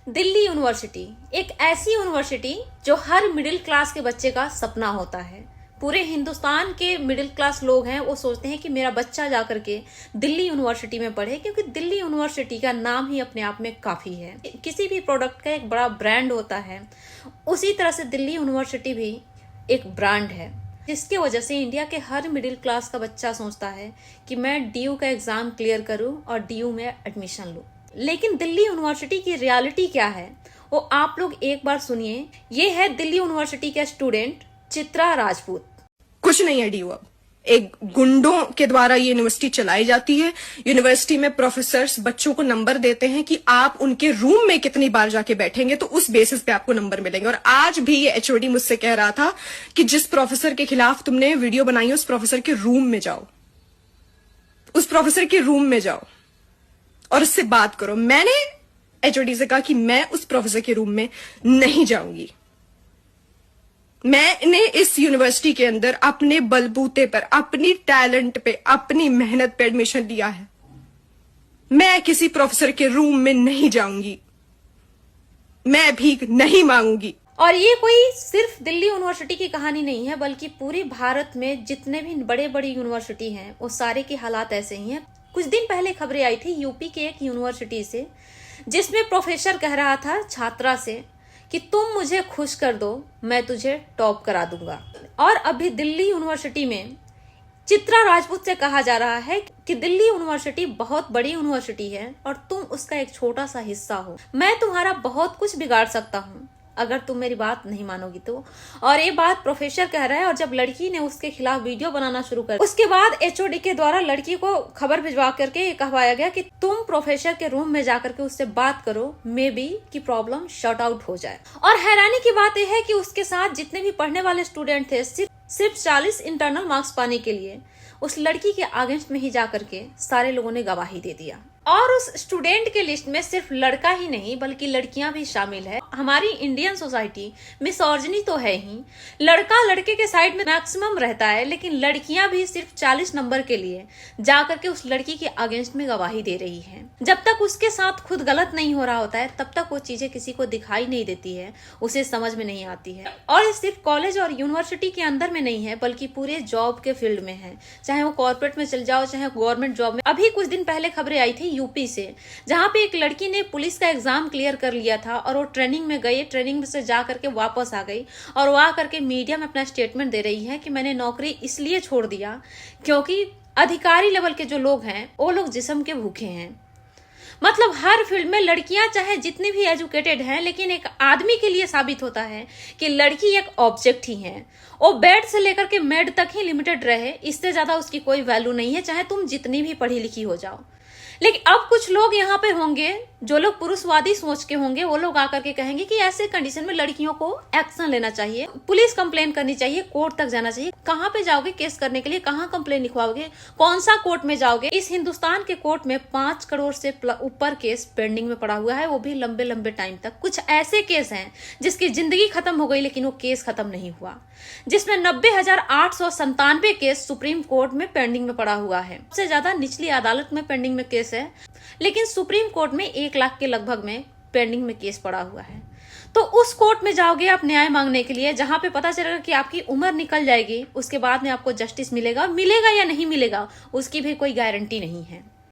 Delhi university एक ऐसी university जो हर मिडिल क्लास के बच्चे का सपना होता है। पूरे हिंदुस्तान के मिडिल क्लास लोग हैं, वो सोचते हैं कि मेरा बच्चा जाकर के दिल्ली यूनिवर्सिटी में पढ़े, क्योंकि दिल्ली यूनिवर्सिटी का नाम ही अपने आप में काफी है। किसी भी प्रोडक्ट का एक बड़ा ब्रांड होता है, उसी तरह से दिल्ली यूनिवर्सिटी भी एक ब्रांड है, जिसकी वजह से इंडिया के हर मिडिल क्लास का बच्चा सोचता है कि मैं डीयू का एग्जाम क्लियर करूं और डीयू में एडमिशन लूं। लेकिन दिल्ली यूनिवर्सिटी की रियलिटी क्या है, वो आप लोग एक बार सुनिए। ये है दिल्ली यूनिवर्सिटी के स्टूडेंट चित्रा राजपूत। कुछ नहीं है डीयू, अब एक गुंडों के द्वारा ये यूनिवर्सिटी चलाई जाती है। यूनिवर्सिटी में प्रोफेसर्स बच्चों को नंबर देते हैं कि आप उनके रूम में कितनी बार जाके बैठेंगे तो उस बेसिस पे आपको नंबर मिलेंगे। और आज भी ये एचओडी मुझसे कह रहा था कि जिस प्रोफेसर के खिलाफ तुमने वीडियो बनाई है उस प्रोफेसर के रूम में जाओ, उस प्रोफेसर के रूम में जाओ और उससे बात करो। मैंने एचओडी से कहा कि मैं उस प्रोफेसर के रूम में नहीं जाऊंगी। मैंने इस यूनिवर्सिटी के अंदर अपने बलबूते पर, अपनी टैलेंट पे, अपनी मेहनत पे एडमिशन लिया है। मैं किसी प्रोफेसर के रूम में नहीं जाऊंगी, मैं भीख नहीं मांगूंगी। और ये कोई सिर्फ दिल्ली यूनिवर्सिटी की कहानी नहीं है, बल्कि पूरे भारत में जितने भी बड़े बड़ी यूनिवर्सिटी हैं वो सारे के हालात ऐसे ही हैं। कुछ दिन पहले खबरें आई थी यूपी के एक यूनिवर्सिटी से, जिसमें प्रोफेसर कह रहा था छात्रा से कि तुम मुझे खुश कर दो, मैं तुझे टॉप करा दूंगा। और अभी दिल्ली यूनिवर्सिटी में चित्रा राजपूत से कहा जा रहा है कि दिल्ली यूनिवर्सिटी बहुत बड़ी यूनिवर्सिटी है और तुम उसका एक छोटा सा हिस्सा हो। मैं तुम्हारा बहुत कुछ बिगाड़ सकता हूँ अगर तुम मेरी बात नहीं मानोगी तो। और ये बात प्रोफेसर कह रहा है। और जब लड़की ने उसके खिलाफ वीडियो बनाना शुरू कर, उसके बाद एचओडी के द्वारा लड़की को खबर भिजवा करके ये कहवाया गया कि तुम प्रोफेसर के रूम में जाकर के उससे बात करो, मे बी की प्रॉब्लम शॉर्ट आउट हो जाए। और हैरानी की बात यह है कि उसके साथ जितने भी पढ़ने वाले स्टूडेंट थे, सिर्फ 40 इंटरनल मार्क्स पाने के लिए उस लड़की के अगेंस्ट में ही जाकर के सारे लोगों ने गवाही दे दिया। और उस स्टूडेंट के लिस्ट में सिर्फ लड़का ही नहीं बल्कि लड़कियां भी शामिल है। हमारी इंडियन सोसाइटी मिसोजिनी तो है ही, लड़का लड़के के साइड में मैक्सिमम रहता है, लेकिन लड़कियां भी सिर्फ 40 नंबर के लिए जाकर के उस लड़की के अगेंस्ट में गवाही दे रही है। जब तक उसके साथ खुद गलत नहीं हो रहा होता है तब तक वो चीजें किसी को दिखाई नहीं देती है, उसे समझ में नहीं आती है। और ये सिर्फ कॉलेज और यूनिवर्सिटी के अंदर में नहीं है बल्कि पूरे जॉब के फील्ड में है, चाहे वो कॉर्पोरेट में चल जाओ चाहे गवर्नमेंट जॉब में। अभी कुछ दिन पहले खबरें आई थी यूपी से, जहां पे एक लड़की ने पुलिस का एग्जाम क्लियर कर लिया था और वो ट्रेनिंग में गई, ट्रेनिंग से जा करके वापस आ गई और वो आकर के मीडिया में अपना स्टेटमेंट दे रही है कि मैंने नौकरी इसलिए छोड़ दिया क्योंकि अधिकारी लेवल के जो लोग हैं वो लोग जिस्म के भूखे हैं। मतलब हर फील्ड में लड़कियां चाहे जितनी भी एजुकेटेड हैं, लेकिन एक आदमी के लिए साबित होता है कि लड़की एक ऑब्जेक्ट ही है। वो बेड से लेकर के मेड तक ही लिमिटेड रहे, इससे ज्यादा उसकी कोई वैल्यू नहीं है, चाहे तुम जितनी भी पढ़ी लिखी हो जाओ। लेकिन अब कुछ लोग यहाँ पे होंगे जो लोग पुरुषवादी सोच के होंगे, वो लोग आकर के कहेंगे कि ऐसे कंडीशन में लड़कियों को एक्शन लेना चाहिए, पुलिस कंप्लेन करनी चाहिए, कोर्ट तक जाना चाहिए। कहाँ पे जाओगे केस करने के लिए, कहाँ कंप्लेन लिखवाओगे, कौन सा कोर्ट में जाओगे? इस हिंदुस्तान के कोर्ट में 5 करोड़ से ऊपर केस पेंडिंग में पड़ा हुआ है, वो भी लंबे लंबे टाइम तक। कुछ ऐसे केस हैं जिसकी जिंदगी खत्म हो गई लेकिन वो केस खत्म नहीं हुआ, जिसमें 90,897 केस सुप्रीम कोर्ट में पेंडिंग में पड़ा हुआ है। सबसे ज्यादा निचली अदालत में पेंडिंग में केस है, लेकिन सुप्रीम कोर्ट में 1 लाख के लगभग में पेंडिंग में केस पड़ा हुआ है। तो उस कोर्ट में जाओगे आप न्याय मांगने के लिए, जहां पे पता चलेगा कि आपकी उम्र निकल जाएगी, उसके बाद में आपको जस्टिस मिलेगा या नहीं मिलेगा उसकी भी कोई गारंटी नहीं है।